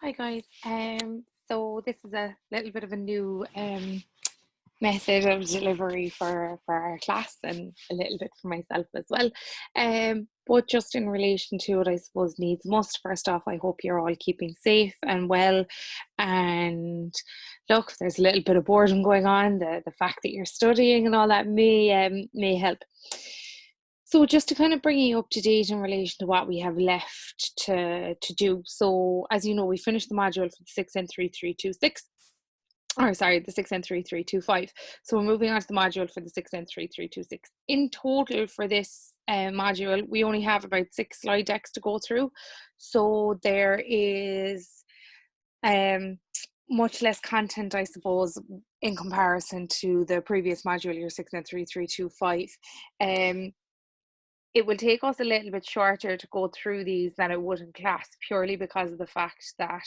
Hi guys. So this is a little bit of a new method of delivery for our class and a little bit for myself as well. But just in relation to it, I suppose needs must. First off, I hope you're all keeping safe and well. And look, there's a little bit of boredom going on. The fact that you're studying and all that may help. So just to kind of bring you up to date in relation to what we have left to do. So as you know, we finished the module for the 6N3326, or sorry, the 6N3325. So we're moving on to the module for the 6N3326. In total for this module, we only have about 6 slide decks to go through. So there is much less content, I suppose, in comparison to the previous module, your 6N3325. It will take us a little bit shorter to go through these than it would in class, purely because of the fact that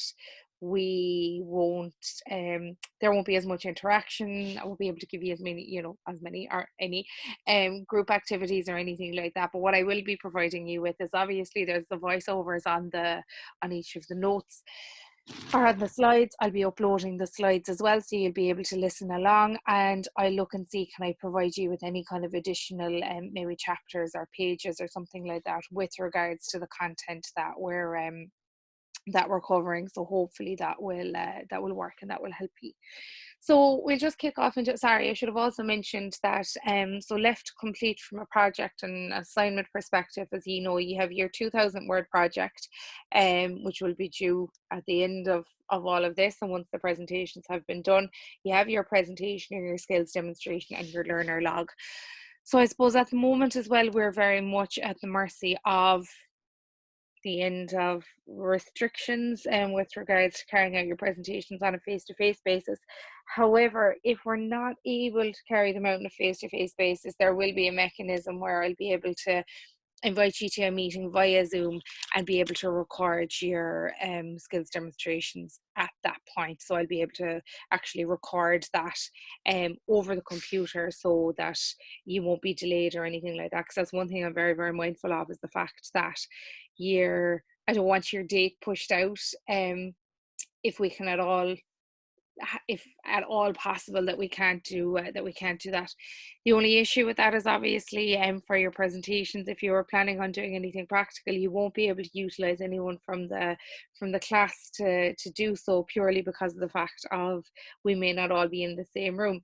we won't there won't be as much interaction. I won't be able to give you as many, as many or any group activities or anything like that. But what I will be providing you with is, obviously, there's the voiceovers on each of the notes or on the slides. I'll be uploading the slides as well, so you'll be able to listen along, and I'll look and see, can I provide you with any kind of additional maybe chapters or pages or something like that with regards to the content that we're covering. So hopefully that will work and that will help you. So we'll just kick off into, sorry, I should have also mentioned that so left to complete from a project and assignment perspective, as you know, you have your 2,000 word project, which will be due at the end of all of this. And once the presentations have been done, you have your presentation and your skills demonstration and your learner log. So I suppose at the moment as well, we're very much at the mercy of the end of restrictions and with regards to carrying out your presentations on a face-to-face basis. However, if we're not able to carry them out on a face-to-face basis, there will be a mechanism where I'll be able to invite you to a meeting via Zoom and be able to record your skills demonstrations at that point. So I'll be able to actually record that over the computer, so that you won't be delayed or anything like that. Because that's one thing I'm very, very mindful of, is the fact that I don't want your date pushed out. If we can at all, if at all possible, that we can't do that. The only issue with that is, obviously, for your presentations, if you were planning on doing anything practical, you won't be able to utilize anyone from the class to do so, purely because of the fact of we may not all be in the same room.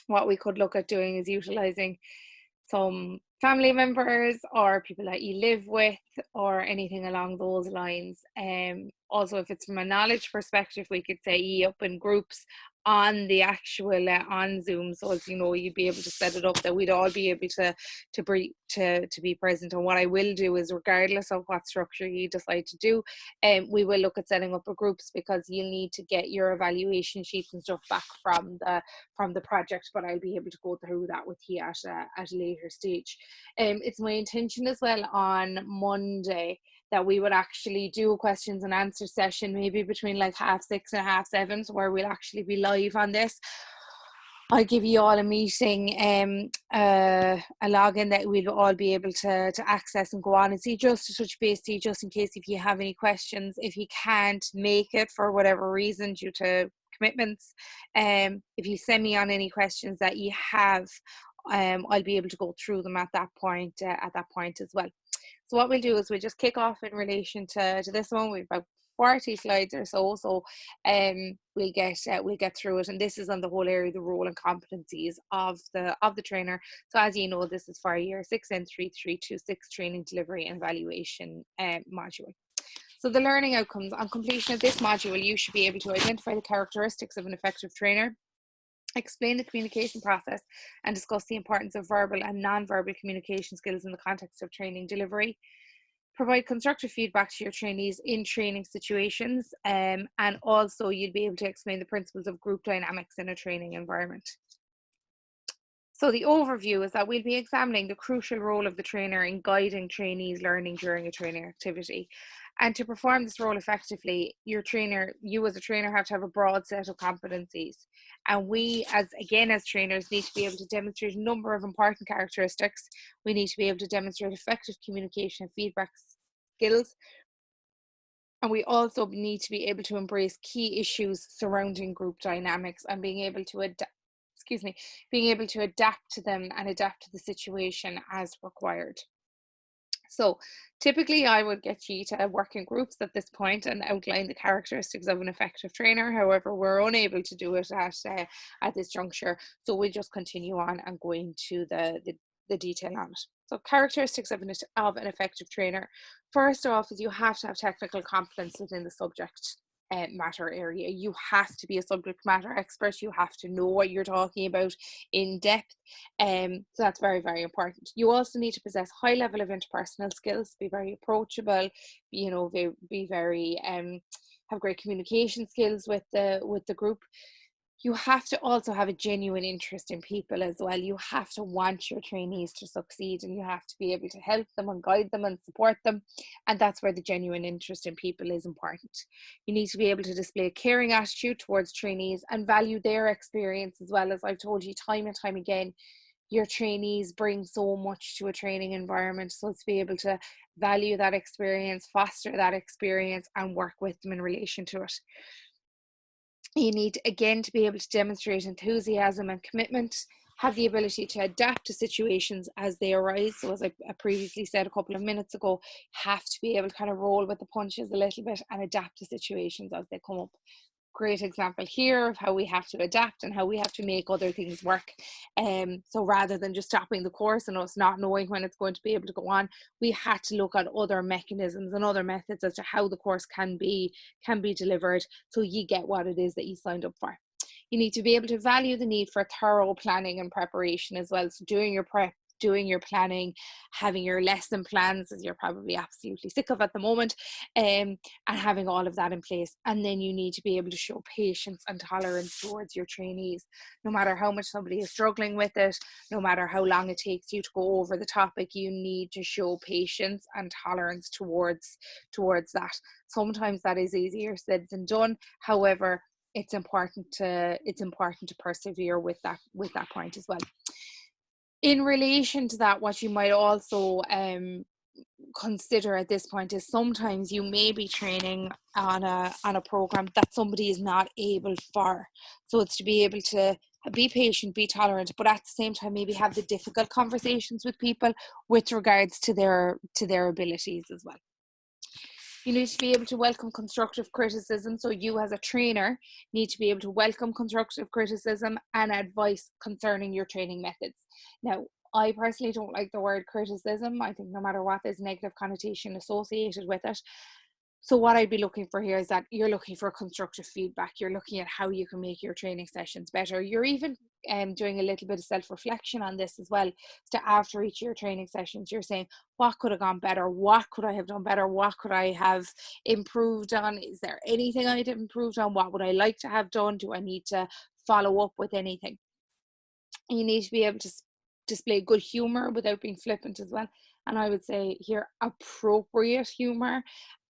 What we could look at doing is utilizing some family members or people that you live with or anything along those lines. Also, if it's from a knowledge perspective, we could say up in groups on the actual on Zoom. So, as you know, you'd be able to set it up that we'd all be able to be present. And what I will do is, regardless of what structure you decide to do, we will look at setting up a groups, because you'll need to get your evaluation sheets and stuff back from the project. But I'll be able to go through that with you at a later stage. It's my intention as well on Monday that we would actually do a questions and answer session, maybe between like 6:30 and 7:30, so where we'll actually be live on this. I'll give you all a meeting, a login that we'll all be able to access and go on and see, just to touch base to you, just in case if you have any questions. If you can't make it for whatever reason due to commitments, if you send me on any questions that you have, I'll be able to go through them at that point as well. So what we'll do is we'll just kick off in relation to this one. We've about 40 slides or so we'll get through it, and this is on the whole area, the role and competencies of the trainer. So as you know, this is for your 6N3326 training, delivery and evaluation module. So the learning outcomes: on completion of this module, you should be able to identify the characteristics of an effective trainer, explain the communication process, and discuss the importance of verbal and non-verbal communication skills in the context of training delivery. Provide constructive feedback to your trainees in training situations, and also you'll be able to explain the principles of group dynamics in a training environment. So the overview is that we'll be examining the crucial role of the trainer in guiding trainees' learning during a training activity. And to perform this role effectively, you as a trainer have to have a broad set of competencies. And we, as trainers, need to be able to demonstrate a number of important characteristics. We need to be able to demonstrate effective communication and feedback skills. And we also need to be able to embrace key issues surrounding group dynamics and being able to adapt, being able to adapt to them and adapt to the situation as required. So typically I would get you to work in groups at this point and outline the characteristics of an effective trainer. However, we're unable to do it at this juncture. So we'll just continue on and go into the detail on it. So characteristics of an effective trainer. First off is you have to have technical competence within the subject matter area. You have to be a subject matter expert. You have to know what you're talking about in depth. So that's very, very important. You also need to possess high level of interpersonal skills, be very approachable, be very have great communication skills with the group. You have to also have a genuine interest in people as well. You have to want your trainees to succeed, and you have to be able to help them and guide them and support them. And that's where the genuine interest in people is important. You need to be able to display a caring attitude towards trainees and value their experience as well. As I've told you time and time again, your trainees bring so much to a training environment. So to be able to value that experience, foster that experience, and work with them in relation to it. You need, again, to be able to demonstrate enthusiasm and commitment, have the ability to adapt to situations as they arise. So as I previously said a couple of minutes ago, have to be able to kind of roll with the punches a little bit and adapt to situations as they come up. Great example here of how we have to adapt and how we have to make other things work. So rather than just stopping the course and us not knowing when it's going to be able to go on, we had to look at other mechanisms and other methods as to how the course can be delivered, so you get what it is that you signed up for. You need to be able to value the need for thorough planning and preparation as well. So doing your prep, doing your planning, having your lesson plans, as you're probably absolutely sick of at the moment, and having all of that in place. And then you need to be able to show patience and tolerance towards your trainees. No matter how much somebody is struggling with it, no matter how long it takes you to go over the topic, you need to show patience and tolerance towards that. Sometimes that is easier said than done. However, it's important to persevere with that point as well. In relation to that, what you might also consider at this point is sometimes you may be training on a program that somebody is not able for. So it's to be able to be patient, be tolerant, but at the same time maybe have the difficult conversations with people with regards to their abilities as well. You need to be able to welcome constructive criticism. So you as a trainer need to be able to welcome constructive criticism and advice concerning your training methods. Now, I personally don't like the word criticism. I think no matter what, there's a negative connotation associated with it. So what I'd be looking for here is that you're looking for constructive feedback. You're looking at how you can make your training sessions better. You're even doing a little bit of self-reflection on this as well. So after each of your training sessions, you're saying, what could have gone better? What could I have done better? What could I have improved on? Is there anything I'd have improved on? What would I like to have done? Do I need to follow up with anything? You need to be able to display good humor without being flippant as well. And I would say here, appropriate humor.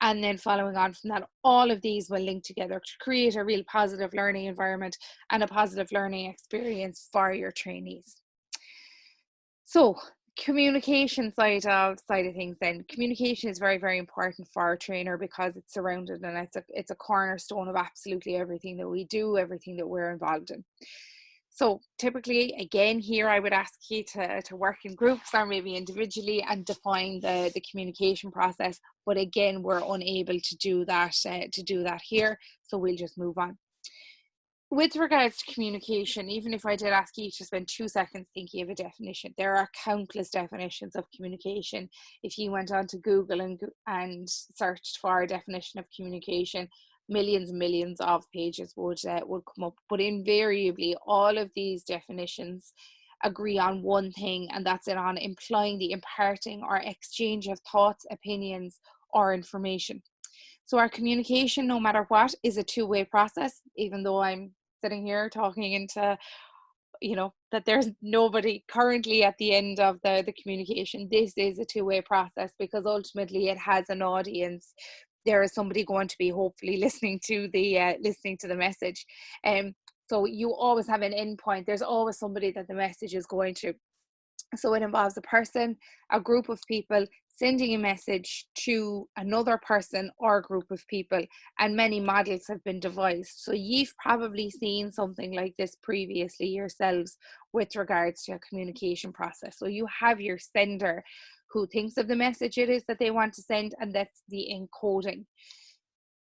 And then following on from that, all of these will link together to create a real positive learning environment and a positive learning experience for your trainees. So communication side of things, then communication is very, very important for a trainer because it's surrounded and it's a cornerstone of absolutely everything that we do, everything that we're involved in. So typically, again, here I would ask you to work in groups or maybe individually and define the communication process. But again, we're unable to do that here. So we'll just move on. With regards to communication, even if I did ask you to spend 2 seconds thinking of a definition, there are countless definitions of communication. If you went on to Google and searched for a definition of communication, millions and millions of pages would come up. But invariably, all of these definitions agree on one thing, and that's it, on implying the imparting or exchange of thoughts, opinions, or information. So our communication, no matter what, is a two-way process, even though I'm sitting here talking into, that there's nobody currently at the end of the communication. This is a two-way process because ultimately it has an audience. There is somebody going to be hopefully listening to the message. So you always have an end point. There's always somebody that the message is going to. So it involves a person, a group of people sending a message to another person or group of people, and many models have been devised. So you've probably seen something like this previously yourselves with regards to a communication process. So you have your sender who thinks of the message it is that they want to send, and that's the encoding.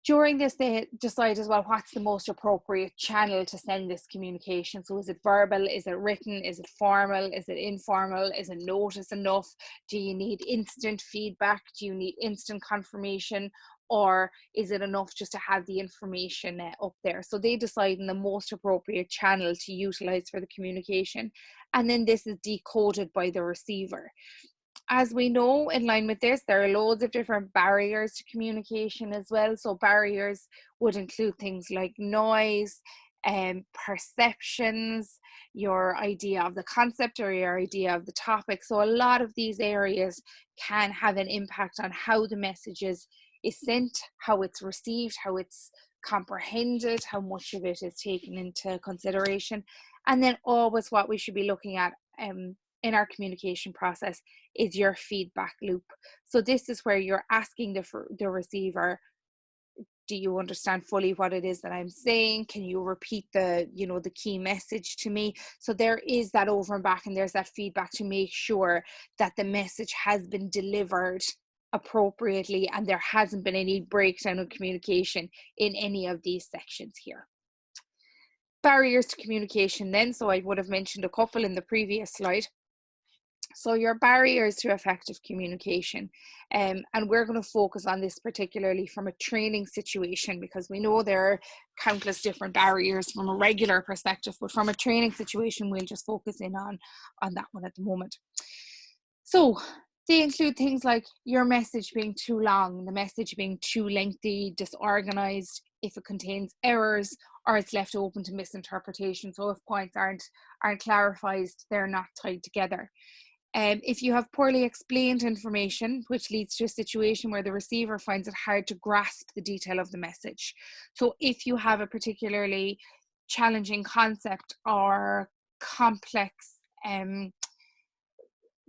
During this, they decide as well what's the most appropriate channel to send this communication. So is it verbal? Is it written? Is it formal? Is it informal? Is it notice enough? Do you need instant feedback? Do you need instant confirmation? Or is it enough just to have the information up there? So they decide on the most appropriate channel to utilize for the communication. And then this is decoded by the receiver. As we know, in line with this, there are loads of different barriers to communication as well. So barriers would include things like noise, perceptions, your idea of the concept or your idea of the topic. So a lot of these areas can have an impact on how the message is sent, how it's received, how it's comprehended, how much of it is taken into consideration. And then always what we should be looking at in our communication process is your feedback loop. So this is where you're asking the receiver, do you understand fully what it is that I'm saying? Can you repeat the key message to me? So there is that over and back, and there's that feedback to make sure that the message has been delivered appropriately and there hasn't been any breakdown of communication in any of these sections here. Barriers to communication then, so I would have mentioned a couple in the previous slide. So your barriers to effective communication, and we're going to focus on this particularly from a training situation, because we know there are countless different barriers from a regular perspective, but from a training situation, we'll just focus in on that one at the moment. So they include things like your message being too long, the message being too lengthy, disorganized, if it contains errors, or it's left open to misinterpretation. So if points aren't clarified, they're not tied together. If you have poorly explained information, which leads to a situation where the receiver finds it hard to grasp the detail of the message. So if you have a particularly challenging concept or complex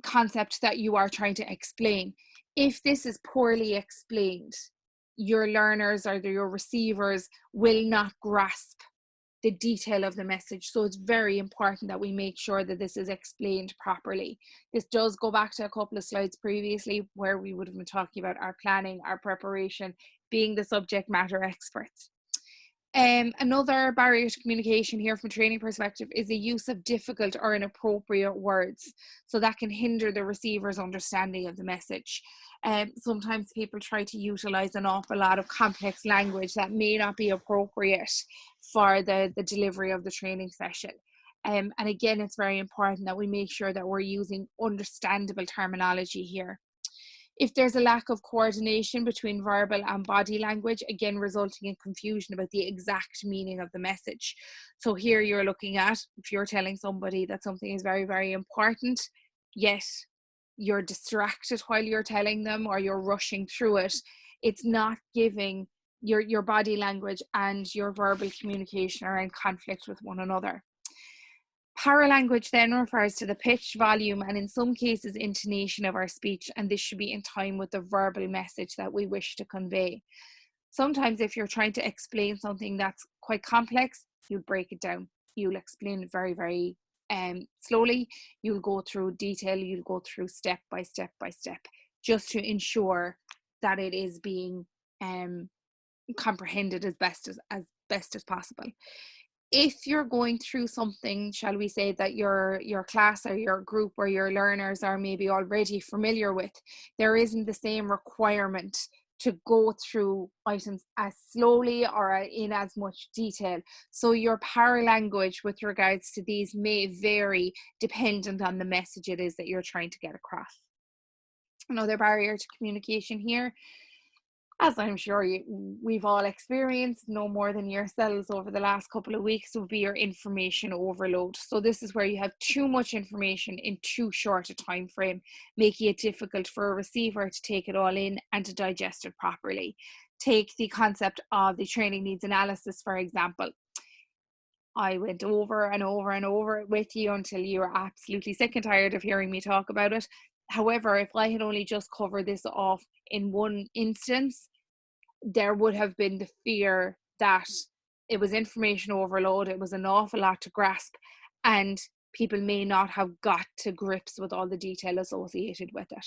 concept that you are trying to explain, if this is poorly explained, your learners or your receivers will not grasp the detail of the message. So it's very important that we make sure that this is explained properly. This does go back to a couple of slides previously where we would have been talking about our planning, our preparation, being the subject matter experts. Another barrier to communication here from a training perspective is the use of difficult or inappropriate words. So that can hinder the receiver's understanding of the message. Sometimes people try to utilize an awful lot of complex language that may not be appropriate for the delivery of the training session. And again, it's very important that we make sure that we're using understandable terminology here. If there's a lack of coordination between verbal and body language, again, resulting in confusion about the exact meaning of the message. So here you're looking at, if you're telling somebody that something is very, very important, yet you're distracted while you're telling them or you're rushing through it, it's not giving your body language and your verbal communication are in conflict with one another. Paralanguage then refers to the pitch, volume, and in some cases intonation of our speech, and this should be in time with the verbal message that we wish to convey. Sometimes if you're trying to explain something that's quite complex, you'll break it down. You'll explain it very, very slowly. You'll go through detail, you'll go through step by step by step, just to ensure that it is being comprehended as best as possible. If you're going through something, shall we say, that your class or your group or your learners are maybe already familiar with, there isn't the same requirement to go through items as slowly or in as much detail. So your paralanguage with regards to these may vary dependent on the message it is that you're trying to get across. Another barrier to communication here, as I'm sure we've all experienced no more than yourselves over the last couple of weeks, would be your information overload. So this is where you have too much information in too short a time frame, making it difficult for a receiver to take it all in and to digest it properly. Take the concept of the training needs analysis, for example. I went over and over and over it with you until you were absolutely sick and tired of hearing me talk about it. However, if I had only just covered this off in one instance, there would have been the fear that it was information overload, it was an awful lot to grasp, and people may not have got to grips with all the detail associated with it.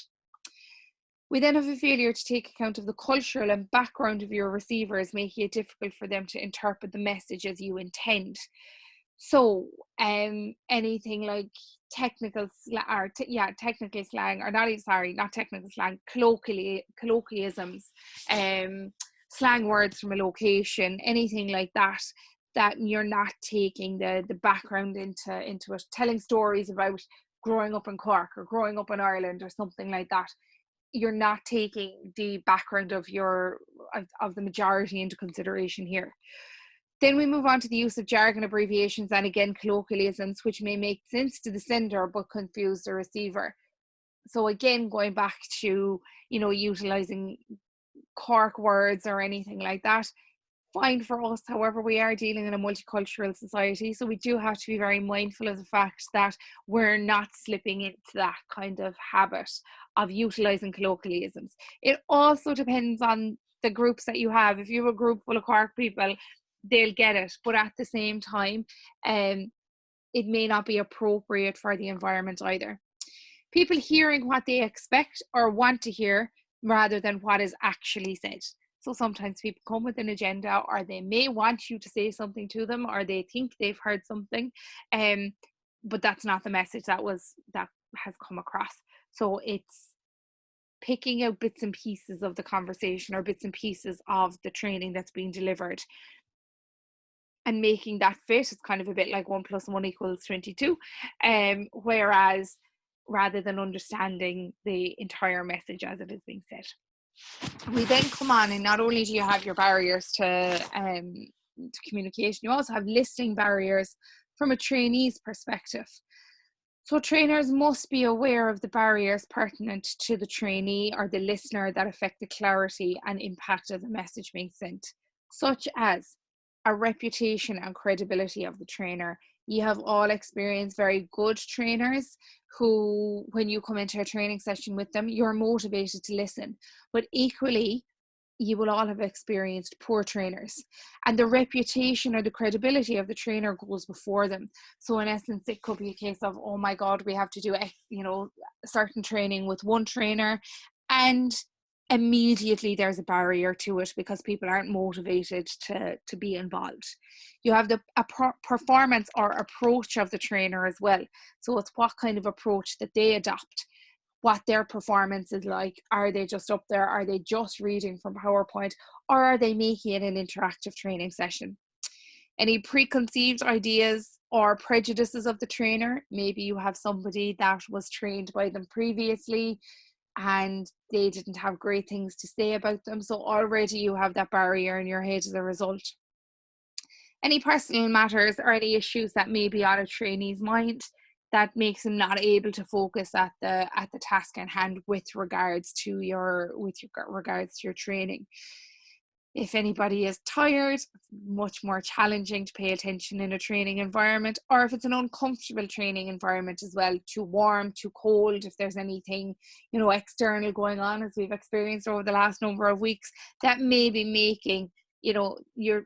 We then have a failure to take account of the cultural and background of your receivers, making it difficult for them to interpret the message as you intend. So anything like technical technical slang, or not technical slang, colloquialisms, slang words from a location, anything like that, that you're not taking the background into it, telling stories about growing up in Cork or growing up in Ireland or something like that. You're not taking the background of the majority into consideration here. Then we move on to the use of jargon, abbreviations, and again colloquialisms, which may make sense to the sender but confuse the receiver. So again, going back to, utilizing Cork words or anything like that, fine for us. However, we are dealing in a multicultural society, so we do have to be very mindful of the fact that we're not slipping into that kind of habit of utilizing colloquialisms. It also depends on the groups that you have. If you have a group full of Cork people, they'll get it, but at the same time, it may not be appropriate for the environment either. People hearing what they expect or want to hear rather than what is actually said. So sometimes people come with an agenda, or they may want you to say something to them, or they think they've heard something, but that's not the message that has come across. So it's picking out bits and pieces of the conversation or bits and pieces of the training that's being delivered and making that fit. It's kind of a bit like 1 + 1 = 22, whereas rather than understanding the entire message as it is being said. We then come on, and not only do you have your barriers to communication, you also have listening barriers from a trainee's perspective. So trainers must be aware of the barriers pertinent to the trainee or the listener that affect the clarity and impact of the message being sent, such as a reputation and credibility of the trainer. You have all experienced very good trainers who, when you come into a training session with them, you're motivated to listen. But equally, you will all have experienced poor trainers, and the reputation or the credibility of the trainer goes before them. So in essence, it could be a case of, oh my God, we have to do certain training with one trainer, and immediately there's a barrier to it because people aren't motivated to be involved. You have the performance or approach of the trainer as well. So it's what kind of approach that they adopt, what their performance is like. Are they just up there? Are they just reading from PowerPoint? Or are they making it an interactive training session? Any preconceived ideas or prejudices of the trainer? Maybe you have somebody that was trained by them previously and they didn't have great things to say about them. So already you have that barrier in your head as a result. Any personal matters or any issues that may be on a trainee's mind that makes them not able to focus at the task at hand with regards to your training. If anybody is tired, it's much more challenging to pay attention in a training environment, or if it's an uncomfortable training environment as well, too warm, too cold, if there's anything, external going on, as we've experienced over the last number of weeks, that may be making,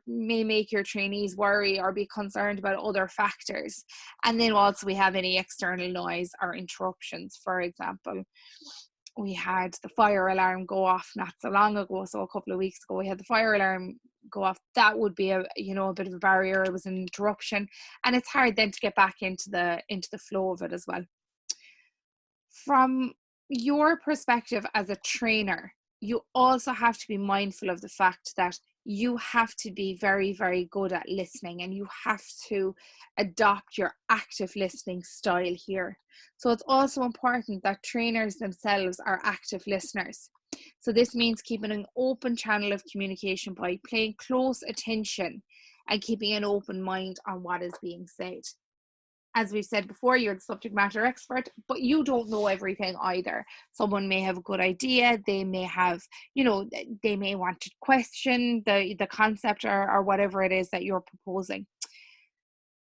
may make your trainees worry or be concerned about other factors. And then also we have any external noise or interruptions. For example, we had the fire alarm go off not so long ago. So a couple of weeks ago, we had the fire alarm go off. That would be a bit of a barrier. It was an interruption, and it's hard then to get back into the flow of it as well. From your perspective as a trainer, you also have to be mindful of the fact that you have to be very, very good at listening, and you have to adopt your active listening style here. So it's also important that trainers themselves are active listeners. So this means keeping an open channel of communication by paying close attention and keeping an open mind on what is being said. As we've said before, you're the subject matter expert, but you don't know everything either. Someone may have a good idea. They may have, they may want to question the concept or whatever it is that you're proposing.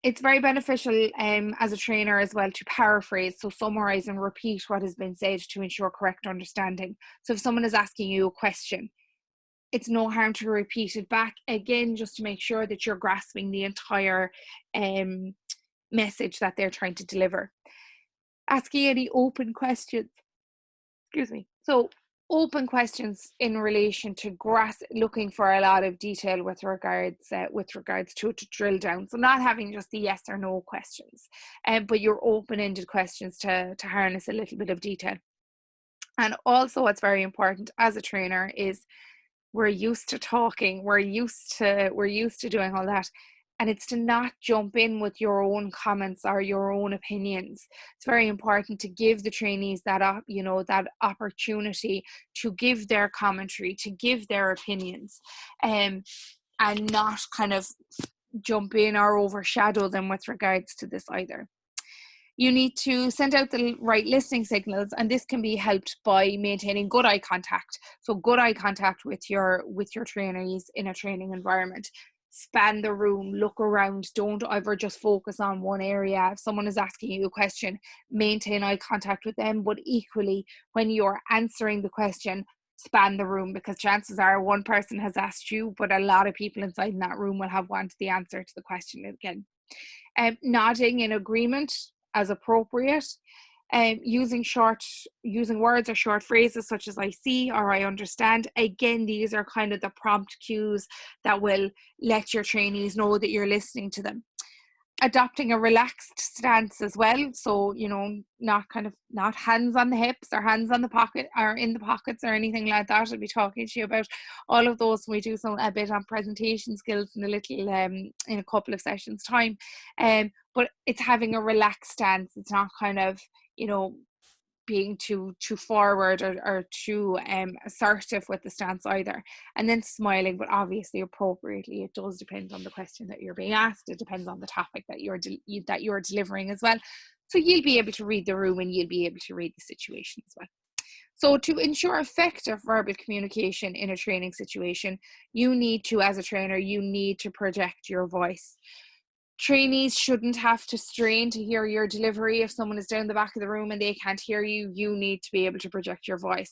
It's very beneficial as a trainer as well to paraphrase, so summarize and repeat what has been said to ensure correct understanding. So if someone is asking you a question, it's no harm to repeat it back again, just to make sure that you're grasping the entire message that they're trying to deliver. Asking any open questions, excuse me. So open questions in relation to looking for a lot of detail with regards to drill down. So not having just the yes or no questions, but your open-ended questions to harness a little bit of detail. And also what's very important as a trainer is we're used to talking, we're used to doing all that, and it's to not jump in with your own comments or your own opinions. It's very important to give the trainees that that opportunity to give their commentary, to give their opinions, and not kind of jump in or overshadow them with regards to this either. You need to send out the right listening signals, and this can be helped by maintaining good eye contact. So good eye contact with your trainees in a training environment. Span the room, look around, don't ever just focus on one area. If someone is asking you a question, maintain eye contact with them, but equally when you're answering the question, span the room, because chances are one person has asked you, but a lot of people inside in that room will have wanted the answer to the question again. Nodding in agreement as appropriate, using words or short phrases such as I see or I understand. Again, these are kind of the prompt cues that will let your trainees know that you're listening to them. Adopting a relaxed stance as well, so not hands on the hips or hands on the pocket or in the pockets or anything like that. I'll be talking to you about all of those when we do a bit on presentation skills in a couple of sessions time, but it's having a relaxed stance. It's not kind of being too forward or too assertive with the stance either. And then smiling, but obviously appropriately. It does depend on the question that you're being asked. It depends on the topic that you're delivering as well. So you'll be able to read the room and you'll be able to read the situation as well. So to ensure effective verbal communication in a training situation, you need to, as a trainer, you need to project your voice. Trainees shouldn't have to strain to hear your delivery. If someone is down the back of the room and they can't hear you, you need to be able to project your voice.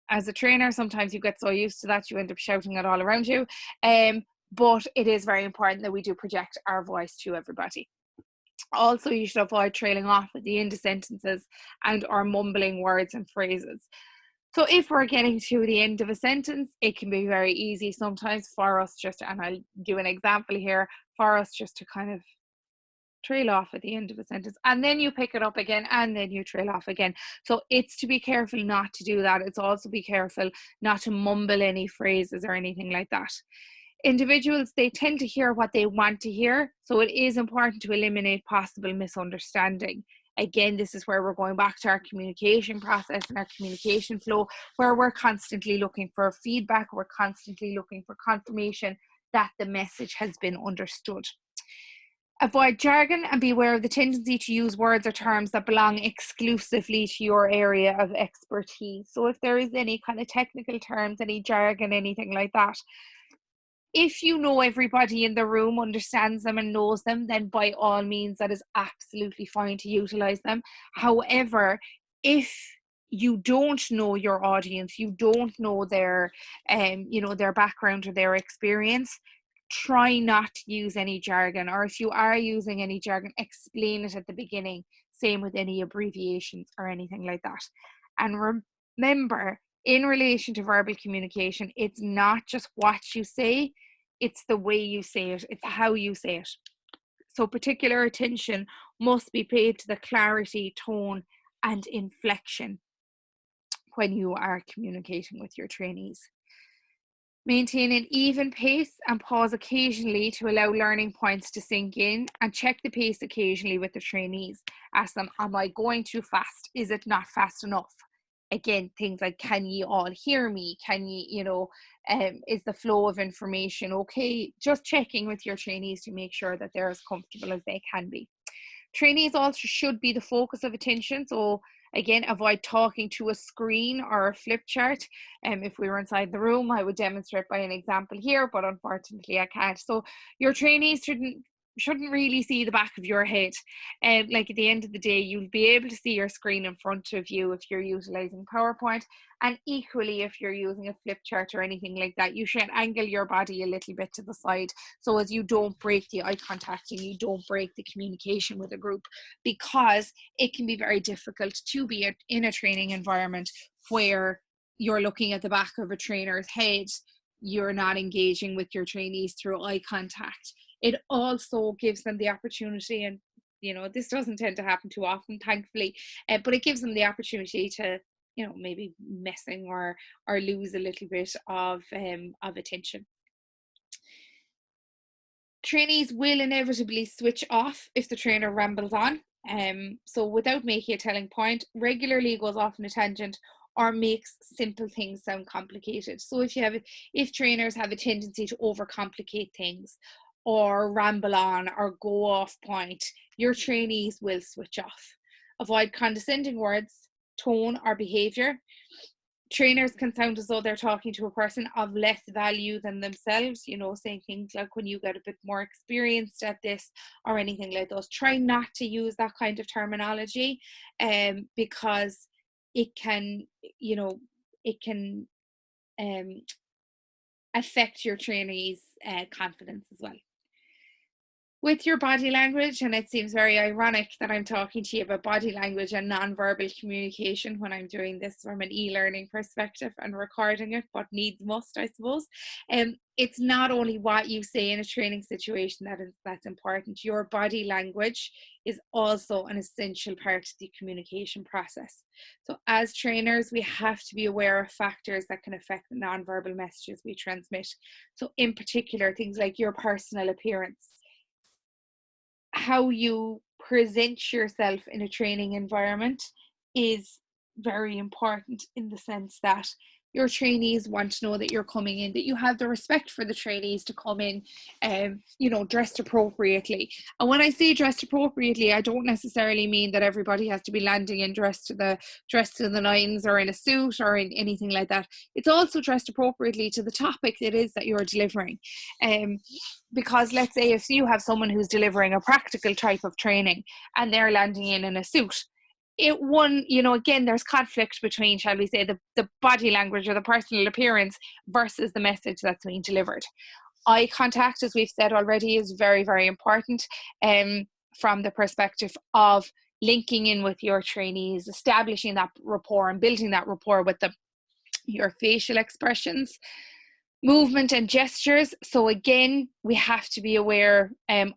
As a trainer, sometimes you get so used to that you end up shouting it all around you. But it is very important that we do project our voice to everybody. Also, you should avoid trailing off at the end of sentences and or mumbling words and phrases. So if we're getting to the end of a sentence, it can be very easy sometimes for us and I'll give an example here, for us just to kind of trail off at the end of a sentence, and then you pick it up again and then you trail off again. So it's to be careful not to do that. It's also be careful not to mumble any phrases or anything like that. Individuals, they tend to hear what they want to hear, so it is important to eliminate possible misunderstanding. Again, this is where we're going back to our communication process and our communication flow, where we're constantly looking for feedback, we're constantly looking for confirmation that the message has been understood. Avoid jargon and beware of the tendency to use words or terms that belong exclusively to your area of expertise. So if there is any kind of technical terms, any jargon, anything like that, if you know everybody in the room understands them and knows them, then by all means, that is absolutely fine to utilize them. However, if you don't know your audience, you don't know their background or their experience, try not to use any jargon, or if you are using any jargon, explain it at the beginning. Same with any abbreviations or anything like that. And remember, in relation to verbal communication, it's not just what you say, it's the way you say it, it's how you say it. So particular attention must be paid to the clarity, tone, and inflection when you are communicating with your trainees. Maintain an even pace and pause occasionally to allow learning points to sink in, and check the pace occasionally with the trainees. Ask them, am I going too fast? Is it not fast enough? Again, things like, can you all hear me? Can you, is the flow of information okay? Just checking with your trainees to make sure that they're as comfortable as they can be. Trainees also should be the focus of attention. So again, avoid talking to a screen or a flip chart. If we were inside the room, I would demonstrate by an example here, but unfortunately I can't. So your trainees shouldn't shouldn't really see the back of your head. Like at the end of the day, you'll be able to see your screen in front of you if you're utilizing PowerPoint. And equally, if you're using a flip chart or anything like that, you should angle your body a little bit to the side so as you don't break the eye contact and you don't break the communication with a group, because it can be very difficult to be in a training environment where you're looking at the back of a trainer's head, you're not engaging with your trainees through eye contact. It also gives them the opportunity, and this doesn't tend to happen too often, thankfully, but it gives them the opportunity to maybe messing or lose a little bit of attention. Trainees will inevitably switch off if the trainer rambles on. So without making a telling point, regularly goes off on a tangent or makes simple things sound complicated. So if trainers have a tendency to overcomplicate things or ramble on or go off point, your trainees will switch off. Avoid condescending words, tone, or behavior. Trainers can sound as though they're talking to a person of less value than themselves, saying things like, when you get a bit more experienced at this, or anything like those. Try not to use that kind of terminology, because it can affect your trainees' confidence as well. With your body language, and it seems very ironic that I'm talking to you about body language and non-verbal communication when I'm doing this from an e-learning perspective and recording it, but needs must, I suppose. It's not only what you say in a training situation that's important. Your body language is also an essential part of the communication process. So as trainers, we have to be aware of factors that can affect the non-verbal messages we transmit. So in particular, things like your personal appearance, how you present yourself in a training environment is very important, in the sense that your trainees want to know that you're coming in, that you have the respect for the trainees to come in, dressed appropriately. And when I say dressed appropriately, I don't necessarily mean that everybody has to be landing in dressed to the nines or in a suit or in anything like that. It's also dressed appropriately to the topic it is that you're delivering. Because let's say if you have someone who's delivering a practical type of training and they're landing in a suit, again, there's conflict between, shall we say, the body language or the personal appearance versus the message that's being delivered. Eye contact, as we've said already, is very, very important, from the perspective of linking in with your trainees, establishing that rapport and building that rapport with them. Your facial expressions, movement and gestures. So again, we have to be aware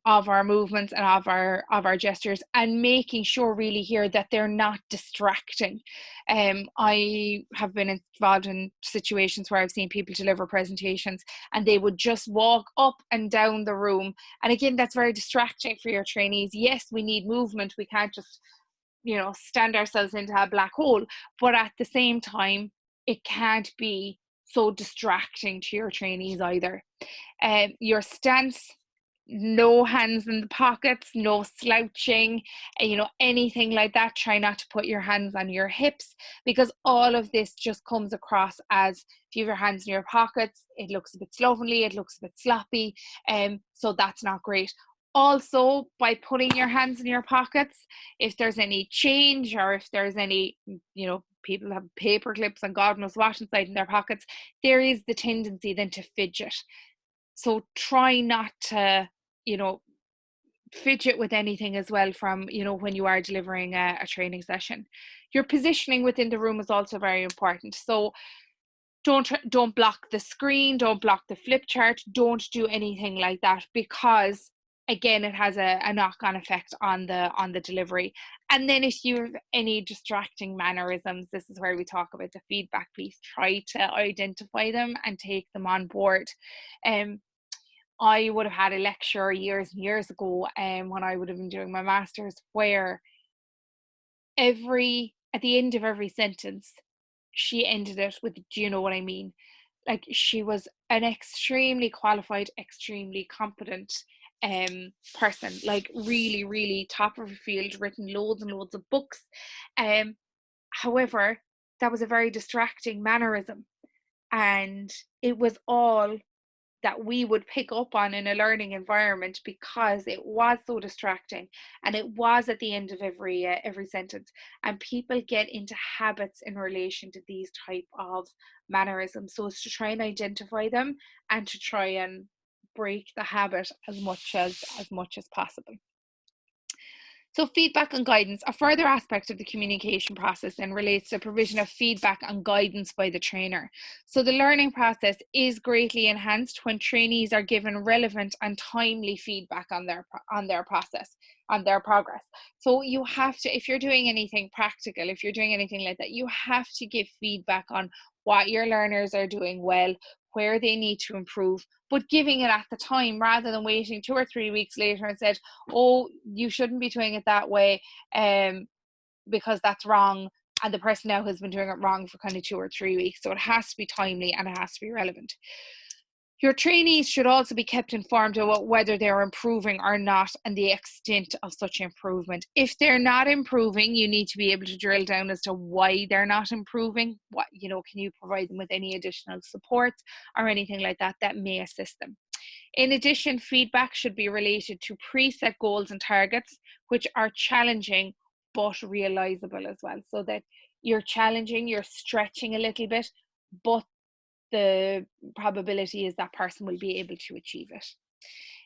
of our movements and of our gestures, and making sure really here that they're not distracting. I have been involved in situations where I've seen people deliver presentations and they would just walk up and down the room. And again, that's very distracting for your trainees. Yes, we need movement. We can't just, stand ourselves into a black hole. But at the same time, it can't be so distracting to your trainees either. Your stance, no hands in the pockets, no slouching, anything like that. Try not to put your hands on your hips, because all of this just comes across as, if you have your hands in your pockets, it looks a bit slovenly, it looks a bit sloppy, so that's not great. Also, by putting your hands in your pockets, if there's any change or if there's any, people have paper clips and God knows what inside in their pockets, there is the tendency then to fidget. So try not to, fidget with anything as well from, when you are delivering a training session. Your positioning within the room is also very important. So don't block the screen, don't block the flip chart, don't do anything like that, because again, it has a knock-on effect on the delivery. And then if you have any distracting mannerisms, this is where we talk about the feedback piece. Try to identify them and take them on board. I would have had a lecture years and years ago, when I would have been doing my master's, where at the end of every sentence, she ended it with, "Do you know what I mean?" Like, she was an extremely qualified, extremely competent person, like really, really top of her field, written loads and loads of books. However, that was a very distracting mannerism, and it was all that we would pick up on in a learning environment, because it was so distracting and it was at the end of every sentence. And people get into habits in relation to these type of mannerisms. So it's to try and identify them and to try and break the habit as much as possible. So feedback and guidance, a further aspect of the communication process, then relates to provision of feedback and guidance by the trainer. So the learning process is greatly enhanced when trainees are given relevant and timely feedback on their process, on their progress. So you have to, if you're doing anything practical, if you're doing anything like that, you have to give feedback on what your learners are doing well, where they need to improve, but giving it at the time rather than waiting 2 or 3 weeks later and said, oh, you shouldn't be doing it that way, because that's wrong, and the person now has been doing it wrong for kind of 2 or 3 weeks. So it has to be timely and it has to be relevant. Your trainees should also be kept informed about whether they're improving or not and the extent of such improvement. If they're not improving, you need to be able to drill down as to why they're not improving. What, can you provide them with any additional supports or anything like that that may assist them? In addition, feedback should be related to preset goals and targets, which are challenging but realizable as well. So that you're challenging, you're stretching a little bit, but the probability is that person will be able to achieve it.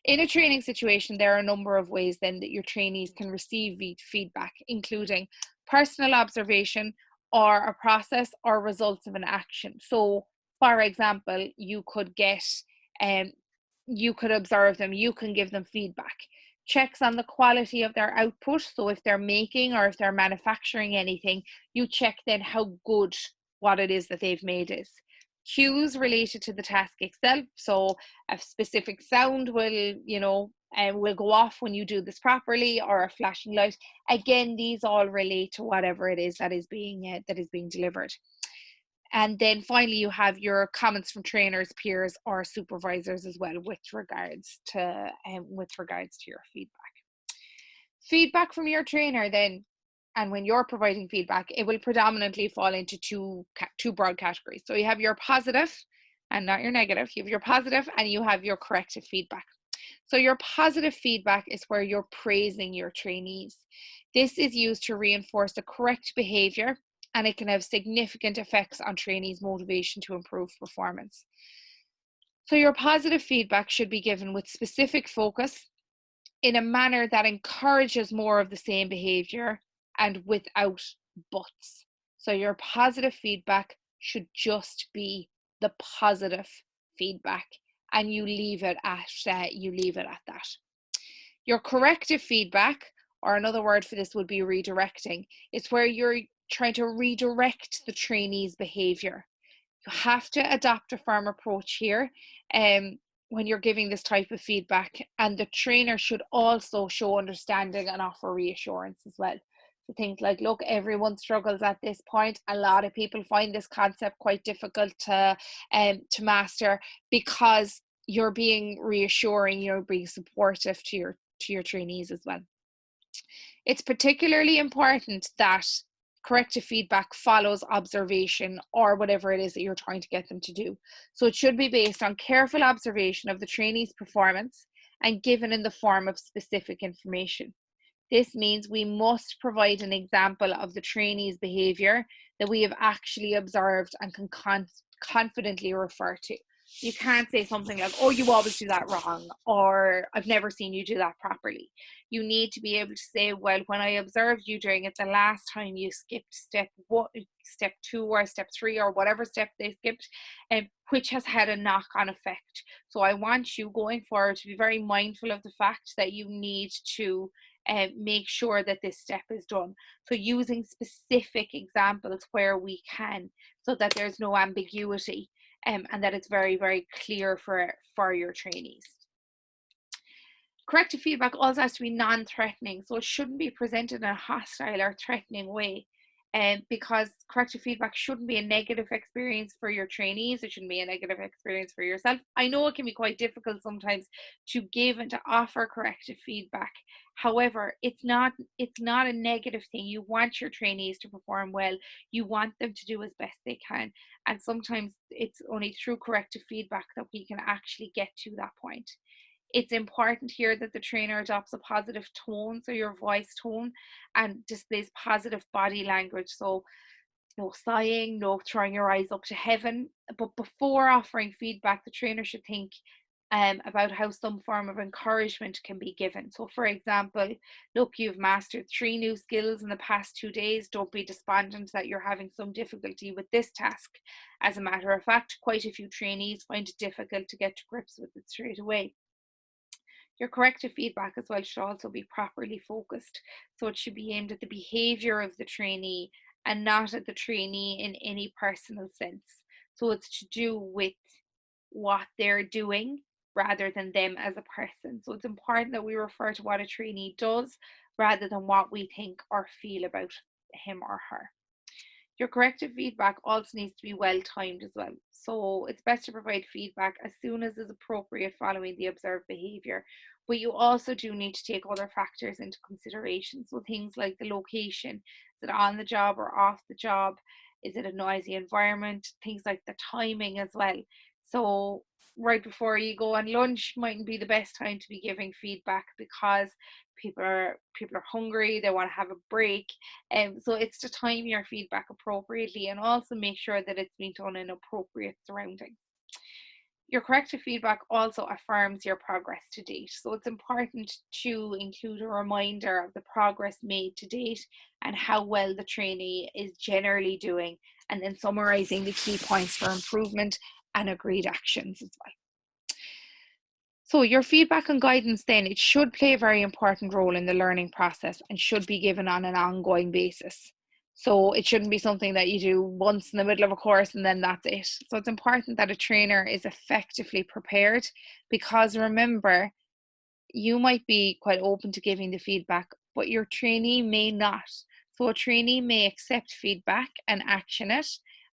In a training situation, there are a number of ways then that your trainees can receive feedback, including personal observation or a process or results of an action. So, for example, you could observe them, you can give them feedback. Checks on the quality of their output. So if they're making or if they're manufacturing anything, you check then how good what it is that they've made is. Cues related to the task itself. So a specific sound will go off when you do this properly, or a flashing light. Again, these all relate to whatever it is that is being delivered. And then finally, you have your comments from trainers, peers, or supervisors as well with regards to your feedback. Feedback from your trainer then, and when you're providing feedback, it will predominantly fall into two broad categories. So you have your positive and not your negative. You have your positive and you have your corrective feedback. So your positive feedback is where you're praising your trainees. This is used to reinforce the correct behavior, and it can have significant effects on trainees' motivation to improve performance. So your positive feedback should be given with specific focus, in a manner that encourages more of the same behavior, and without buts. So your positive feedback should just be the positive feedback, and you leave it at that. Your corrective feedback, or another word for this would be redirecting, it's where you're trying to redirect the trainee's behavior. You have to adopt a firm approach here when you're giving this type of feedback, and the trainer should also show understanding and offer reassurance as well. So things like, look, everyone struggles at this point. A lot of people find this concept quite difficult to master, because you're being reassuring, you're being supportive to your trainees as well. It's particularly important that corrective feedback follows observation, or whatever it is that you're trying to get them to do. So it should be based on careful observation of the trainee's performance and given in the form of specific information. This means we must provide an example of the trainee's behavior that we have actually observed and can confidently refer to. You can't say something like, oh, you always do that wrong, or I've never seen you do that properly. You need to be able to say, well, when I observed you doing it the last time, you skipped step 2 or step 3 or whatever step they skipped, which has had a knock-on effect. So I want you going forward to be very mindful of the fact that you need to make sure that this step is done. So using specific examples where we can, so that there's no ambiguity, and that it's very, very clear for your trainees. Corrective feedback also has to be non-threatening, so it shouldn't be presented in a hostile or threatening way. because corrective feedback shouldn't be a negative experience for your trainees. It shouldn't be a negative experience for yourself. I know it can be quite difficult sometimes to give and to offer corrective feedback. However, it's not a negative thing. You want your trainees to perform well. You want them to do as best they can. And sometimes it's only through corrective feedback that we can actually get to that point. It's important here that the trainer adopts a positive tone, so your voice tone, and displays positive body language. So no sighing, no throwing your eyes up to heaven. But before offering feedback, the trainer should think about how some form of encouragement can be given. So, for example, look, you've mastered 3 new skills in the past 2 days. Don't be despondent that you're having some difficulty with this task. As a matter of fact, quite a few trainees find it difficult to get to grips with it straight away. Your corrective feedback as well should also be properly focused. So it should be aimed at the behavior of the trainee and not at the trainee in any personal sense. So it's to do with what they're doing rather than them as a person. So it's important that we refer to what a trainee does rather than what we think or feel about him or her. Your corrective feedback also needs to be well timed as well. So it's best to provide feedback as soon as is appropriate following the observed behavior. But you also do need to take other factors into consideration. So things like the location, is it on the job or off the job? Is it a noisy environment? Things like the timing as well. So right before you go on lunch mightn't be the best time to be giving feedback because people are hungry, they want to have a break. So it's to time your feedback appropriately and also make sure that it's being done in appropriate surroundings. Your corrective feedback also affirms your progress to date. So it's important to include a reminder of the progress made to date and how well the trainee is generally doing, and then summarizing the key points for improvement and agreed actions as well. So your feedback and guidance then, it should play a very important role in the learning process and should be given on an ongoing basis. So it shouldn't be something that you do once in the middle of a course and then that's it. So it's important that a trainer is effectively prepared, because remember, you might be quite open to giving the feedback, but your trainee may not. So a trainee may accept feedback and action it.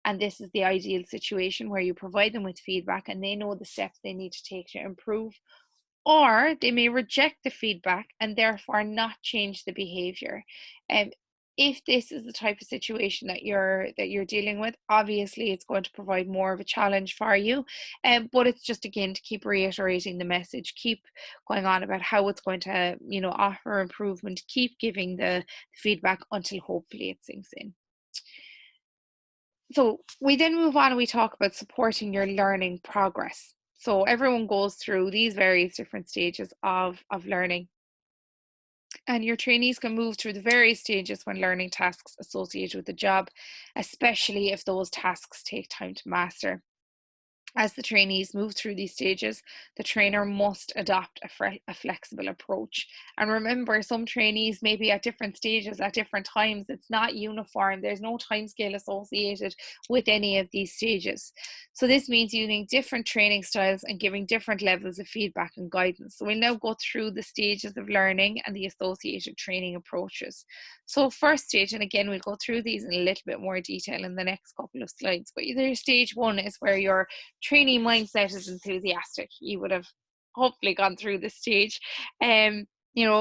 And this is the ideal situation where you provide them with feedback and they know the steps they need to take to improve, or they may reject the feedback and therefore not change the behavior. Um, if this is the type of situation that you're dealing with, obviously it's going to provide more of a challenge for you. But it's just again to keep reiterating the message, keep going on about how it's going to, offer improvement, keep giving the feedback until hopefully it sinks in. So we then move on and we talk about supporting your learning progress. So everyone goes through these various different stages of learning. And your trainees can move through the various stages when learning tasks associated with the job, especially if those tasks take time to master. As the trainees move through these stages, the trainer must adopt a flexible approach. And remember, some trainees may be at different stages at different times. It's not uniform. There's no time scale associated with any of these stages. So this means using different training styles and giving different levels of feedback and guidance. So we'll now go through the stages of learning and the associated training approaches. So first stage, and again, we'll go through these in a little bit more detail in the next couple of slides, but stage 1 is where your trainee mindset is enthusiastic. You would have hopefully gone through this stage. A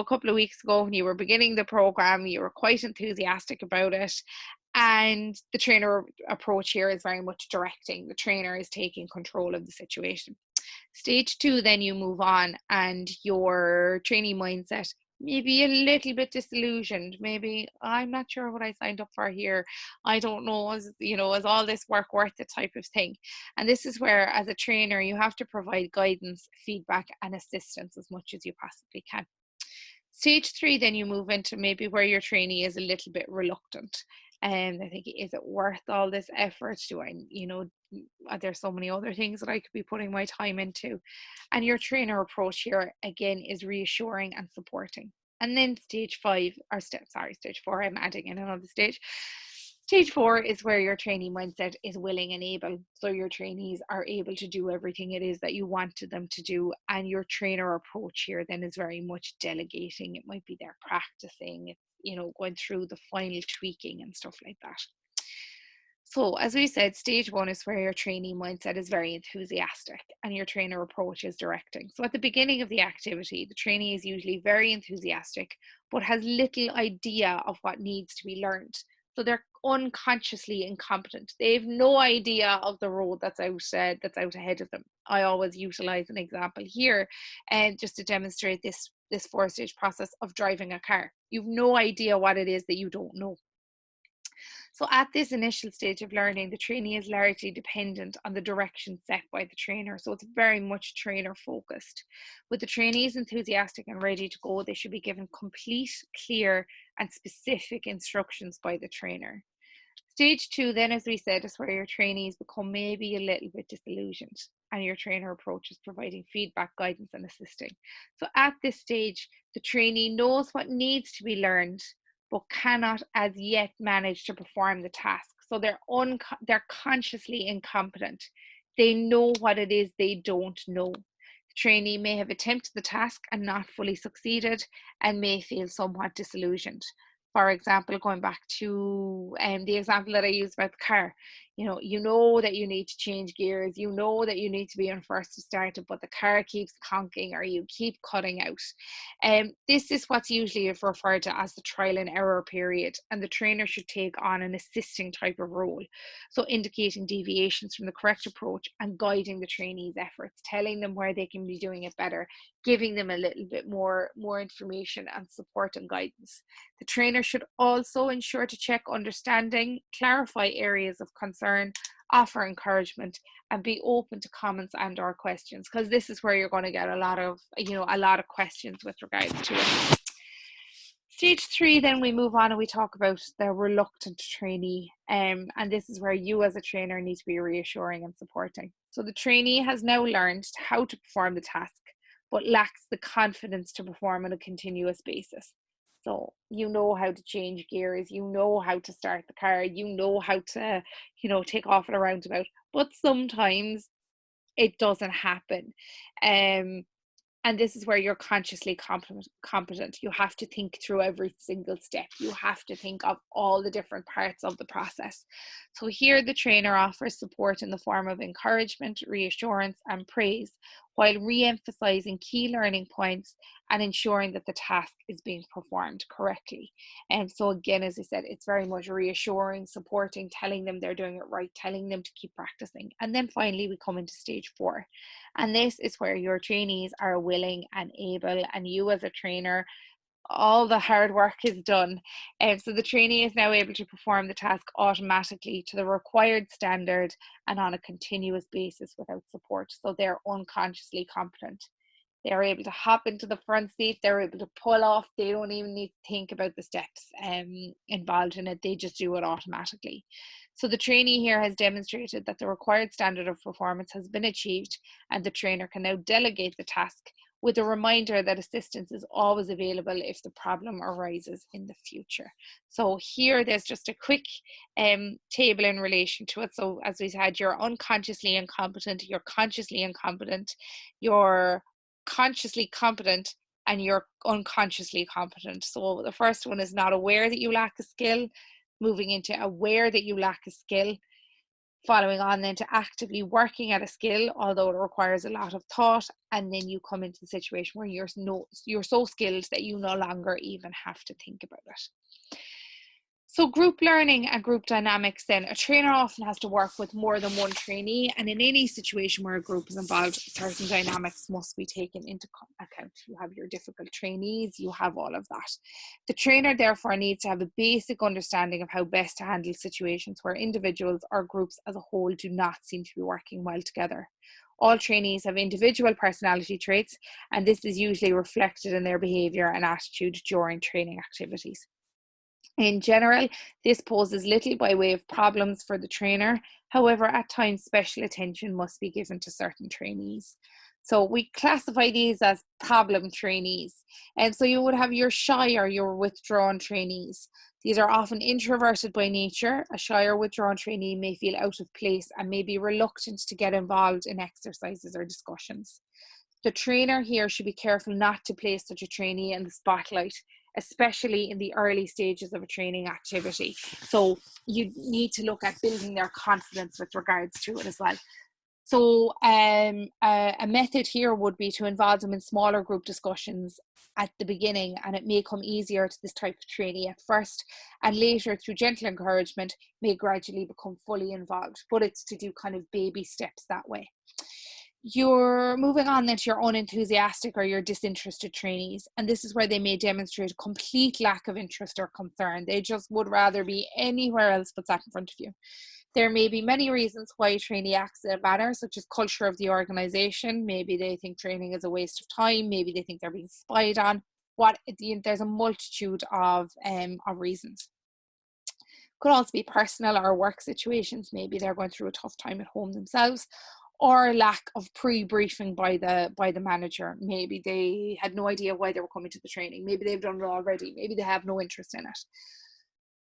couple of weeks ago when you were beginning the program, you were quite enthusiastic about it. And the trainer approach here is very much directing. The trainer is taking control of the situation. Stage 2, then you move on and your trainee mindset maybe a little bit disillusioned. Maybe I'm not sure what I signed up for here. I don't know, is all this work worth it type of thing. And this is where, as a trainer, you have to provide guidance, feedback, and assistance as much as you possibly can. Stage 3, then you move into maybe where your trainee is a little bit reluctant. And I think, is it worth all this effort? Are there so many other things that I could be putting my time into? And your trainer approach here, again, is reassuring and supporting. And then stage 4, I'm adding in another stage. Stage 4 is where your trainee mindset is willing and able. So your trainees are able to do everything it is that you wanted them to do. And your trainer approach here then is very much delegating. It might be they're practicing. going through the final tweaking and stuff like that. So, as we said, stage one is where your trainee mindset is very enthusiastic and your trainer approach is directing. So, at the beginning of the activity, the trainee is usually very enthusiastic but has little idea of what needs to be learned. So, they're unconsciously incompetent. They have no idea of the road that's out ahead of them. I always utilize an example here, and just to demonstrate this four-stage process of driving a car. You've no idea what it is that you don't know. So at this initial stage of learning, the trainee is largely dependent on the direction set by the trainer. So it's very much trainer focused. With the trainees enthusiastic and ready to go, they should be given complete, clear, and specific instructions by the trainer. Stage two, then, as we said, is where your trainees become maybe a little bit disillusioned and your trainer approaches providing feedback, guidance, and assisting. So at this stage, the trainee knows what needs to be learned, but cannot as yet manage to perform the task. So they're consciously incompetent. They know what it is they don't know. The trainee may have attempted the task and not fully succeeded and may feel somewhat disillusioned. For example, going back to the example that I used about the car, you know that you need to change gears, you know that you need to be on first to start it, but the car keeps conking or you keep cutting out. This is what's usually referred to as the trial and error period, and the trainer should take on an assisting type of role, so indicating deviations from the correct approach and guiding the trainees' efforts, telling them where they can be doing it better, giving them a little bit more information and support and guidance. The trainer should also ensure to check understanding, clarify areas of concern, offer encouragement, and be open to comments and or questions, because this is where you're going to get a lot of questions with regards to it. Stage three, then we move on and we talk about the reluctant trainee. And this is where you as a trainer need to be reassuring and supporting. So the trainee has now learned how to perform the task, but lacks the confidence to perform on a continuous basis. So you know how to change gears, you know how to start the car, you know how to, take off at a roundabout, but sometimes it doesn't happen. And this is where you're consciously competent. You have to think through every single step. You have to think of all the different parts of the process. So here the trainer offers support in the form of encouragement, reassurance, and praise, while re-emphasizing key learning points and ensuring that the task is being performed correctly. And so again, as I said, it's very much reassuring, supporting, telling them they're doing it right, telling them to keep practicing. And then finally, we come into stage four. And this is where your trainees are willing and able, and you as a trainer, all the hard work is done. So the trainee is now able to perform the task automatically to the required standard and on a continuous basis without support. So they're unconsciously competent. They're able to hop into the front seat, they're able to pull off, they don't even need to think about the steps involved in it, they just do it automatically. So the trainee here has demonstrated that the required standard of performance has been achieved, and the trainer can now delegate the task with a reminder that assistance is always available if the problem arises in the future. So here there's just a quick table in relation to it. So as we said, you're unconsciously incompetent, you're consciously incompetent, you're consciously competent, and you're unconsciously competent. So the first one is not aware that you lack a skill, moving into aware that you lack a skill, following on then to actively working at a skill, although it requires a lot of thought, and then you come into the situation where you're so skilled that you no longer even have to think about it. So group learning and group dynamics, then a trainer often has to work with more than one trainee, and in any situation where a group is involved, certain dynamics must be taken into account. You have your difficult trainees, you have all of that. The trainer therefore needs to have a basic understanding of how best to handle situations where individuals or groups as a whole do not seem to be working well together. All trainees have individual personality traits, and this is usually reflected in their behaviour and attitude during training activities. In general, this poses little by way of problems for the trainer. However, at times, special attention must be given to certain trainees. So we classify these as problem trainees. And so you would have your shy or your withdrawn trainees. These are often introverted by nature. A shy or withdrawn trainee may feel out of place and may be reluctant to get involved in exercises or discussions. The trainer here should be careful not to place such a trainee in the spotlight, especially in the early stages of a training activity. So you need to look at building their confidence with regards to it as well. So a method here would be to involve them in smaller group discussions at the beginning, and it may come easier to this type of trainee at first, and later through gentle encouragement may gradually become fully involved, but it's to do kind of baby steps that way. You're moving on then to your unenthusiastic or your disinterested trainees, and this is where they may demonstrate a complete lack of interest or concern. They just would rather be anywhere else but sat in front of you. There may be many reasons why a trainee acts in a manner, such as culture of the organisation. Maybe they think training is a waste of time. Maybe they think they're being spied on. There's a multitude of reasons. Could also be personal or work situations. Maybe they're going through a tough time at home themselves, or lack of pre-briefing by the manager. Maybe they had no idea why they were coming to the training. Maybe they've done it already. Maybe they have no interest in it.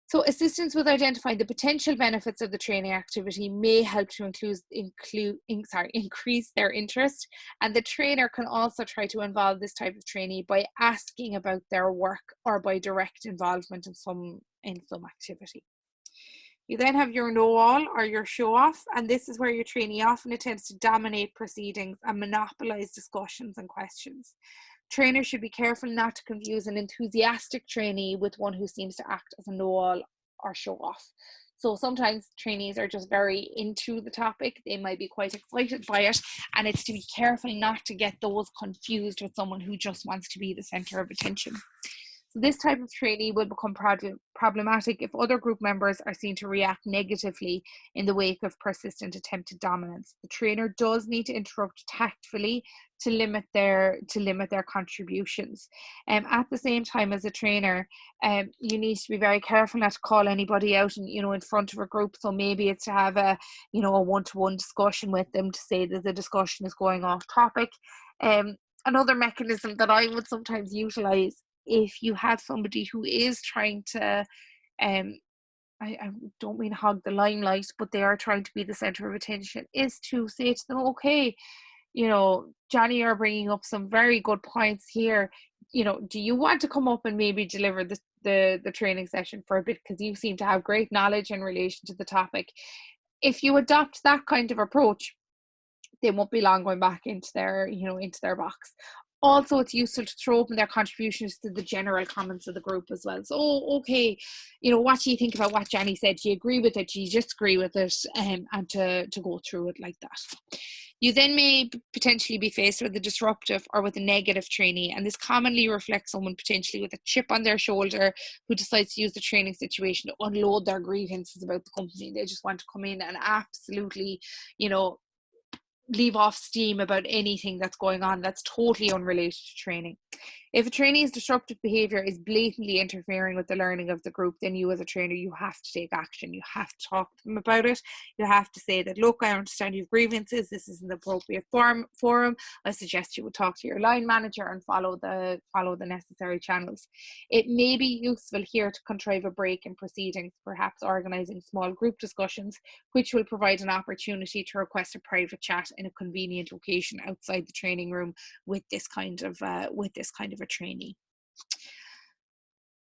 So assistance with identifying the potential benefits of the training activity may help to increase their interest. And the trainer can also try to involve this type of trainee by asking about their work or by direct involvement in some activity. You then have your know-all or your show-off, and this is where your trainee often attempts to dominate proceedings and monopolize discussions and questions. Trainers should be careful not to confuse an enthusiastic trainee with one who seems to act as a know-all or show-off. So sometimes trainees are just very into the topic. They might be quite excited by it, and it's to be careful not to get those confused with someone who just wants to be the center of attention. So this type of trainee will become problematic if other group members are seen to react negatively in the wake of persistent attempted dominance. The trainer does need to interrupt tactfully to limit their contributions. At the same time, as a trainer, you need to be very careful not to call anybody out in front of a group. So maybe it's to have a one-to-one discussion with them to say that the discussion is going off topic. Another mechanism that I would sometimes utilize, if you have somebody who is trying to, I don't mean hog the limelight, but they are trying to be the center of attention, is to say to them, okay, Johnny, you're bringing up some very good points here. Do you want to come up and maybe deliver the training session for a bit, because you seem to have great knowledge in relation to the topic. If you adopt that kind of approach, they won't be long going back into their box. Also, it's useful to throw open their contributions to the general comments of the group as well. So, okay, what do you think about what Johnny said? Do you agree with it? Do you disagree with it? And to go through it like that. You then may potentially be faced with a disruptive or with a negative trainee, and this commonly reflects someone potentially with a chip on their shoulder who decides to use the training situation to unload their grievances about the company. They just want to come in and absolutely, leave off steam about anything that's going on that's totally unrelated to training. If a trainee's disruptive behavior is blatantly interfering with the learning of the group, then you as a trainer, you have to take action. You have to talk to them about it. You have to say that, look, I understand you have grievances. This isn't the appropriate forum. I suggest you would talk to your line manager and follow the necessary channels. It may be useful here to contrive a break in proceedings, perhaps organising small group discussions, which will provide an opportunity to request a private chat in a convenient location outside the training room with this kind of a trainee.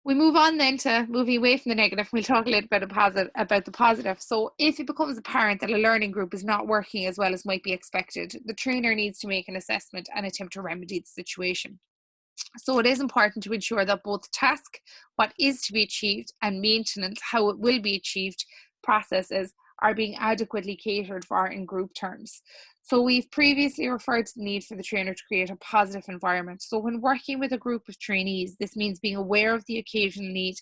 We move on then to moving away from the negative. We'll talk a little bit about the positive. So if it becomes apparent that a learning group is not working as well as might be expected, the trainer needs to make an assessment and attempt to remedy the situation. So it is important to ensure that both task, what is to be achieved, and maintenance, how it will be achieved, processes are being adequately catered for in group terms. So we've previously referred to the need for the trainer to create a positive environment. So when working with a group of trainees, this means being aware of the occasional need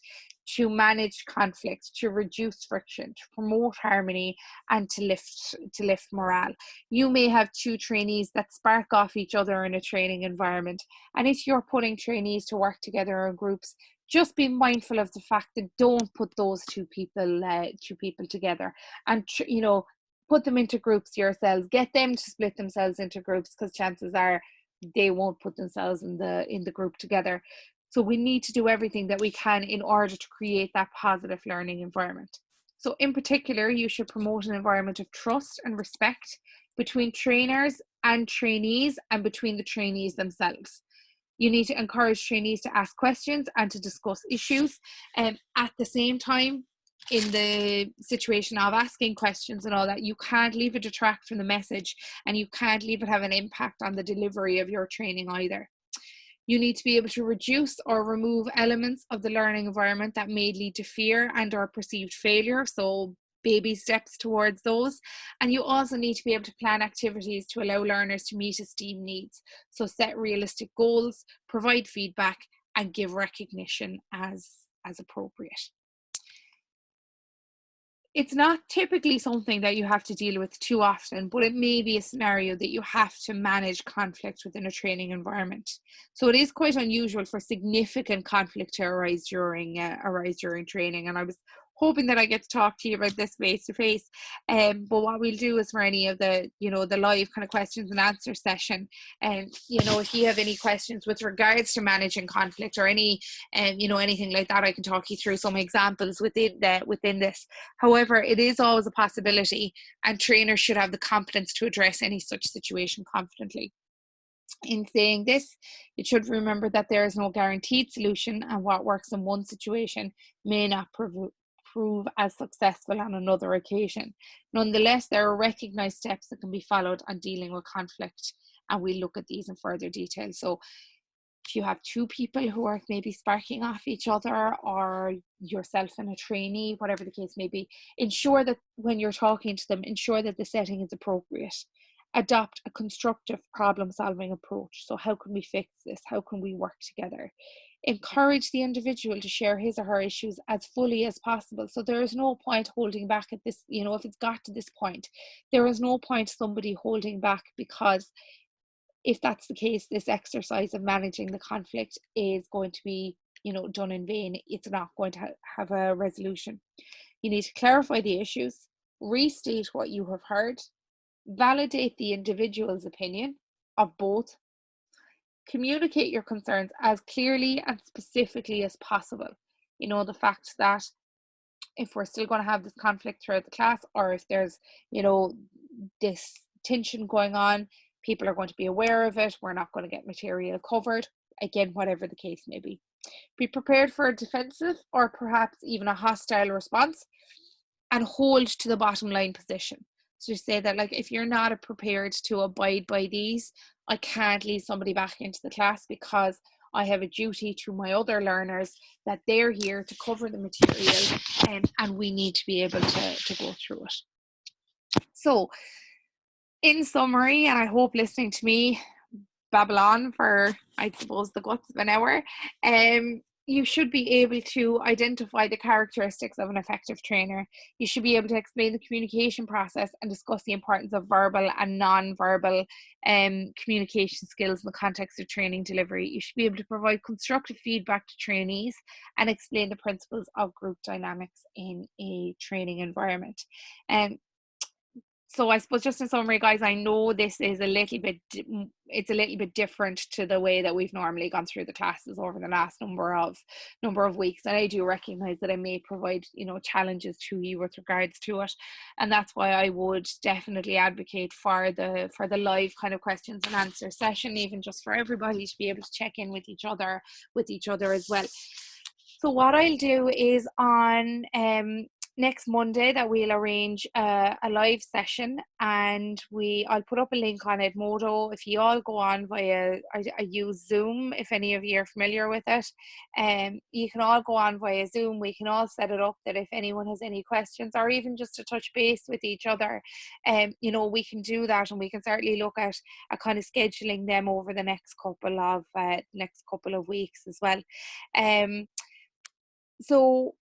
to manage conflict, to reduce friction, to promote harmony, and to lift morale. You may have two trainees that spark off each other in a training environment. And if you're putting trainees to work together in groups, just be mindful of the fact that don't put those two people together, and put them into groups yourselves. Get them to split themselves into groups, because chances are they won't put themselves in the group together. So we need to do everything that we can in order to create that positive learning environment. So in particular, you should promote an environment of trust and respect between trainers and trainees, and between the trainees themselves. You need to encourage trainees to ask questions and to discuss issues. At the same time, in the situation of asking questions and all that, you can't leave it detract from the message, and you can't leave it have an impact on the delivery of your training either. You need to be able to reduce or remove elements of the learning environment that may lead to fear and or perceived failure. So baby steps towards those. And you also need to be able to plan activities to allow learners to meet esteem needs. So set realistic goals, provide feedback, and give recognition as appropriate. It's not typically something that you have to deal with too often, but it may be a scenario that you have to manage conflict within a training environment. So it is quite unusual for significant conflict to arise during training. And I was hoping that I get to talk to you about this face to face. But what we'll do is for any of the, the live kind of questions and answer session, and if you have any questions with regards to managing conflict or any, anything like that, I can talk you through some examples within this. However, it is always a possibility, and trainers should have the competence to address any such situation confidently. In saying this, you should remember that there is no guaranteed solution, and what works in one situation may not prove as successful on another occasion. Nonetheless, there are recognized steps that can be followed on dealing with conflict, and we'll look at these in further detail. So if you have two people who are maybe sparking off each other, or yourself and a trainee, whatever the case may be, ensure that when you're talking to them, ensure that the setting is appropriate. Adopt a constructive problem-solving approach. So how can we fix this? How can we work together? Encourage the individual to share his or her issues as fully as possible. So there is no point holding back at this, if it's got to this point, there is no point somebody holding back, because if that's the case, this exercise of managing the conflict is going to be, done in vain. It's not going to have a resolution. You need to clarify the issues, restate what you have heard, validate the individual's opinion of both, communicate your concerns as clearly and specifically as possible. The fact that if we're still going to have this conflict throughout the class, or if there's, this tension going on, people are going to be aware of it. We're not going to get material covered. Again, whatever the case may be. Be prepared for a defensive or perhaps even a hostile response, and hold to the bottom line position. So say that, like, if you're not prepared to abide by these, I can't leave somebody back into the class, because I have a duty to my other learners that they're here to cover the material, and we need to be able to go through it. So in summary, and I hope listening to me babble on for, I suppose, the guts of an hour, you should be able to identify the characteristics of an effective trainer. You should be able to explain the communication process and discuss the importance of verbal and non-verbal communication skills in the context of training delivery. You should be able to provide constructive feedback to trainees and explain the principles of group dynamics in a training environment. So I suppose, just in summary, guys, I know this is a little bit different to the way that we've normally gone through the classes over the last number of weeks, and I do recognize that I may provide challenges to you with regards to it, and that's why I would definitely advocate for the live kind of questions and answer session, even just for everybody to be able to check in with each other as well. So what I'll do is on next Monday that we'll arrange a live session, and I'll put up a link on Edmodo. If you all go on via, I use Zoom, if any of you are familiar with it, you can all go on via Zoom. We can all set it up that if anyone has any questions, or even just to touch base with each other, we can do that, and we can certainly look at kind of scheduling them over the next couple of weeks as well. So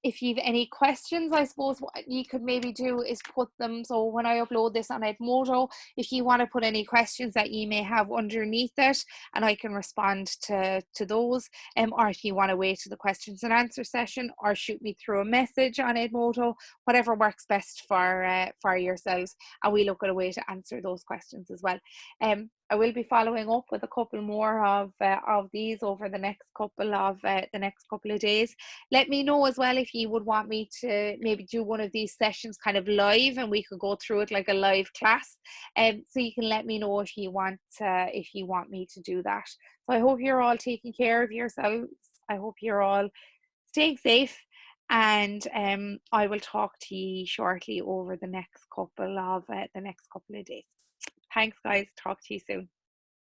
if you've any questions, I suppose what you could maybe do is put them. So when I upload this on Edmodo, if you want to put any questions that you may have underneath it, and I can respond to those, or if you want to wait to the questions and answer session, or shoot me through a message on Edmodo, whatever works best for yourselves, and we look at a way to answer those questions as well. I will be following up with a couple more of these over the next couple of days. Let me know as well if you would want me to maybe do one of these sessions kind of live, and we could go through it like a live class. So you can let me know if you want me to do that. So I hope you're all taking care of yourselves. I hope you're all staying safe, and I will talk to you shortly over the next couple of days. Thanks, guys. Talk to you soon.